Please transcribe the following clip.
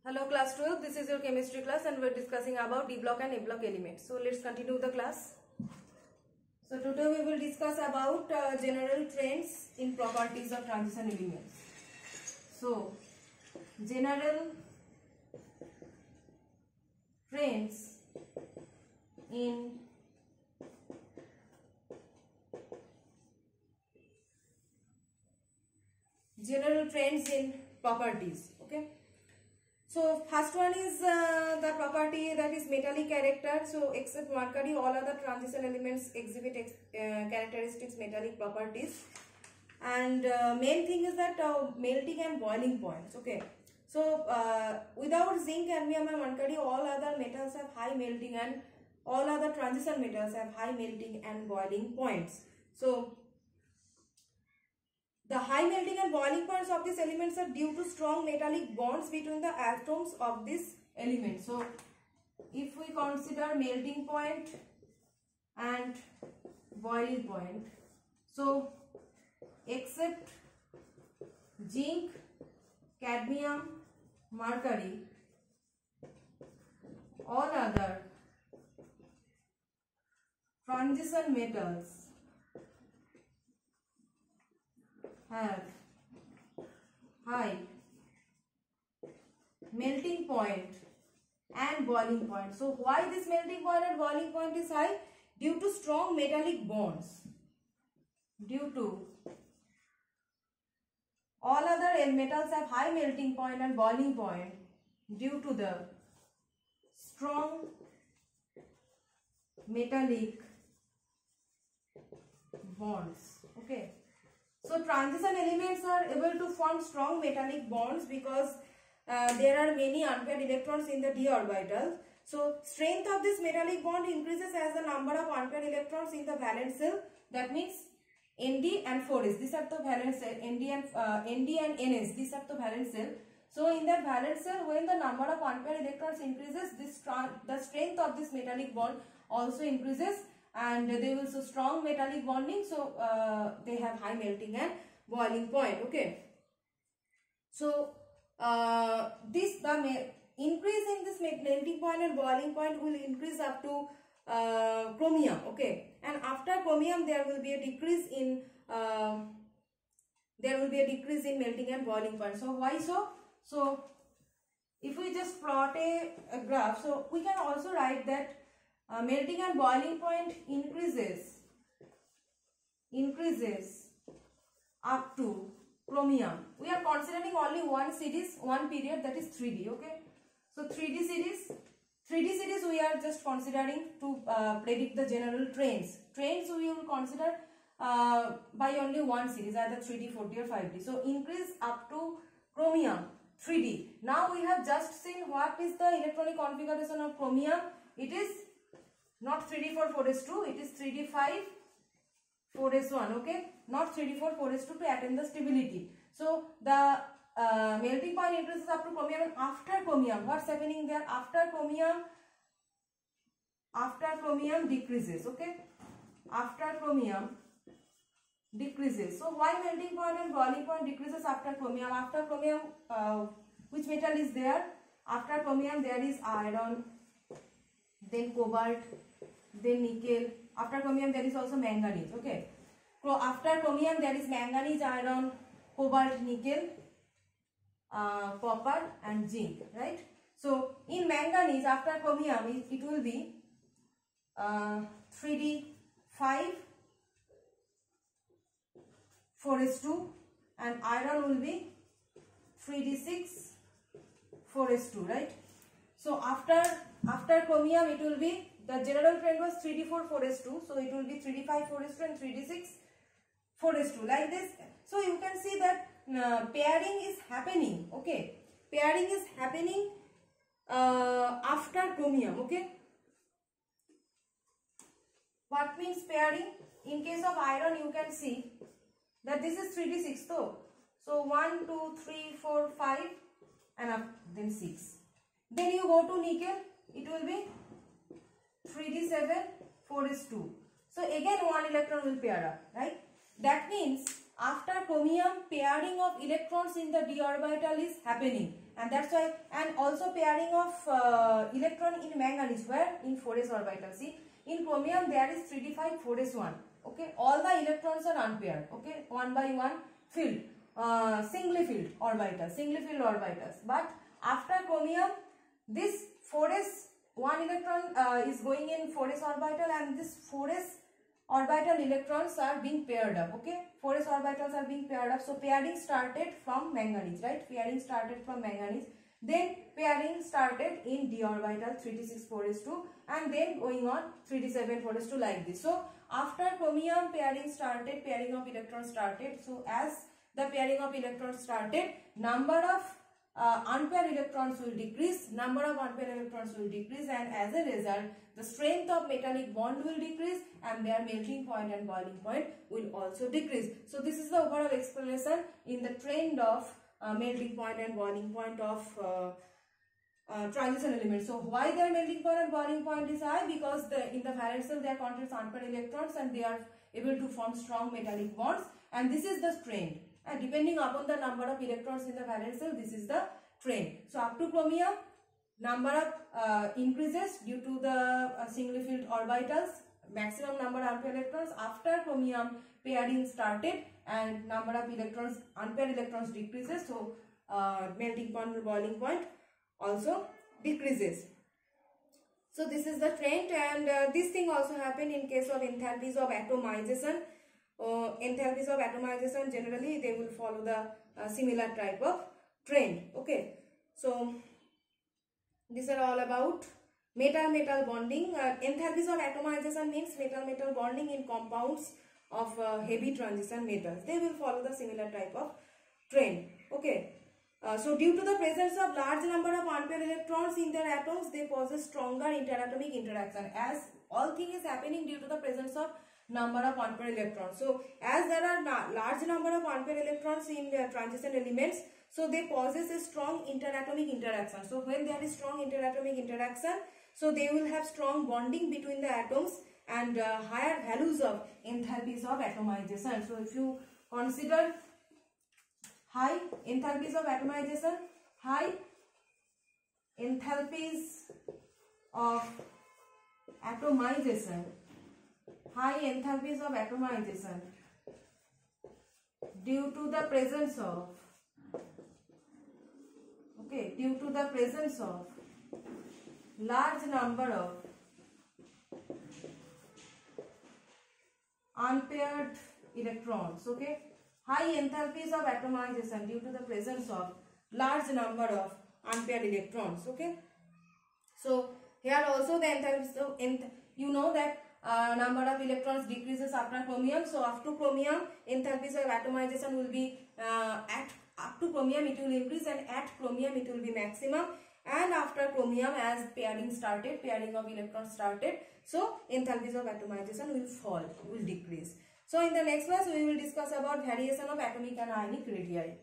Hello class 12, this is your chemistry class and we are discussing about D block and A block elements. So let's continue the class. So today we will discuss about general trends in properties of transition elements. So general trends in properties. Okay. So first one is the property that is metallic character. So except mercury, all other transition elements exhibit characteristics metallic properties. And main thing is that melting and boiling points. Okay. So without zinc, cadmium and mercury, all other metals have high melting and all other transition metals have high melting and boiling points. So the high melting and boiling points of these elements are due to strong metallic bonds between the atoms of this element. So if we consider melting point and boiling point, so except zinc, cadmium, mercury, all other transition metals have high melting point and boiling point. So why this melting point and boiling point is high? Due to strong metallic bonds. Due to all other metals have high melting point and boiling point due to the strong metallic bonds. Okay. So transition elements are able to form strong metallic bonds because there are many unpaired electrons in the d orbital. So strength of this metallic bond increases as the number of unpaired electrons in the valence shell. That means Nd and 4s. These are the valence shell. Nd and Ns. These are the valence shell. So in that valence shell, when the number of unpaired electrons increases, the strength of this metallic bond also increases. And they will show strong metallic bonding, so they have high melting and boiling point. Okay. So the increase in this melting point and boiling point will increase up to chromium. Okay. And after chromium, there will be a decrease in melting and boiling point. So why so? So if we just plot a graph, so we can also write that melting and boiling point increases up to chromium. We are considering only one series, one period, that is 3D. Okay. So 3D series we are just considering to predict the general trends. Trends we will consider by only one series, either 3D, 4D or 5D. So increase up to chromium 3D. Now we have just seen what is the electronic configuration of chromium. It is not 3d4 4s2, it is 3d5 4s1. Okay, not 3d4 4s2 to attain the stability. So the melting point increases up to chromium, and after chromium, what's happening there? After chromium decreases. Okay, after chromium decreases. So why melting point and boiling point decreases after chromium? After chromium, which metal is there? After chromium there is iron, then cobalt, then nickel. After chromium there is also manganese. Okay. So after chromium there is manganese, iron, cobalt, nickel, copper and zinc. Right. So in manganese, after chromium it will be 3d5 4s2 and iron will be 3d6 4s2. Right. So after chromium it will be, the general trend was 3d4 4s2, so it will be 3d5 4s2 and 3d6 4s2, like this. So you can see that pairing is happening. Okay, pairing is happening after chromium. Okay, what means pairing? In case of iron you can see that this is 3d6 though. So 1 2 3 4 5 and up, then 6. Then you go to nickel, it will be 3d7 4s2. So again one electron will pair up, right? That means after chromium, pairing of electrons in the d orbital is happening, and that's why, and also pairing of electron in manganese, where in 4s orbital. See, in chromium there is 3d5 4s1. Okay, all the electrons are unpaired. Okay, one by one filled, singly filled orbitals. But after chromium, this 4s, one electron is going in 4s orbital, and this 4s orbital electrons are being paired up. Okay, 4s orbitals are being paired up. So pairing started from manganese, right? Pairing started from manganese. Then pairing started in d orbital 3d6 4s2, and then going on 3d7 4s2, like this. So after chromium, pairing started, pairing of electrons started. So as the pairing of electrons started, number of unpaired electrons will decrease, and as a result the strength of metallic bond will decrease, and their melting point and boiling point will also decrease. So this is the overall explanation in the trend of melting point and boiling point of transition elements. So why their melting point and boiling point is high? Because in the valence shell there contains unpaired electrons, and they are able to form strong metallic bonds, and this is the trend. And depending upon the number of electrons in the valence shell, this is the trend. So up to chromium, number of increases due to the singly filled orbitals, maximum number of unpaired electrons. After chromium, pairing started, and number of electrons, unpaired electrons, decreases. So melting point and boiling point also decreases. So this is the trend, and this thing also happened in case of enthalpies of atomization. Enthalpies of atomization, generally they will follow the similar type of trend. Okay, so these are all about metal-metal bonding. Enthalpies of atomization means metal-metal bonding in compounds of heavy transition metals. They will follow the similar type of trend. Okay, so due to the presence of large number of unpaired electrons in their atoms, they possess stronger interatomic interaction. As all thing is happening due to the presence of number of unpaired electrons. So as there are large number of unpaired electrons in the transition elements, so they possess a strong interatomic interaction. So when there is strong interatomic interaction, so they will have strong bonding between the atoms, and higher values of enthalpies of atomization. So if you consider high enthalpies of atomization, high enthalpies of atomization, high enthalpies of atomization due to the presence of, okay, due to the presence of large number of unpaired electrons. Okay, high enthalpies of atomization due to the presence of large number of unpaired electrons. Okay, so here also the enthalpies of, you know that number of electrons decreases after chromium. So after chromium, enthalpies of atomization will be at up to chromium it will increase, and at chromium it will be maximum, and after chromium, as pairing started, pairing of electrons started, so enthalpies of atomization will fall, will decrease. So in the next class we will discuss about variation of atomic and ionic radii.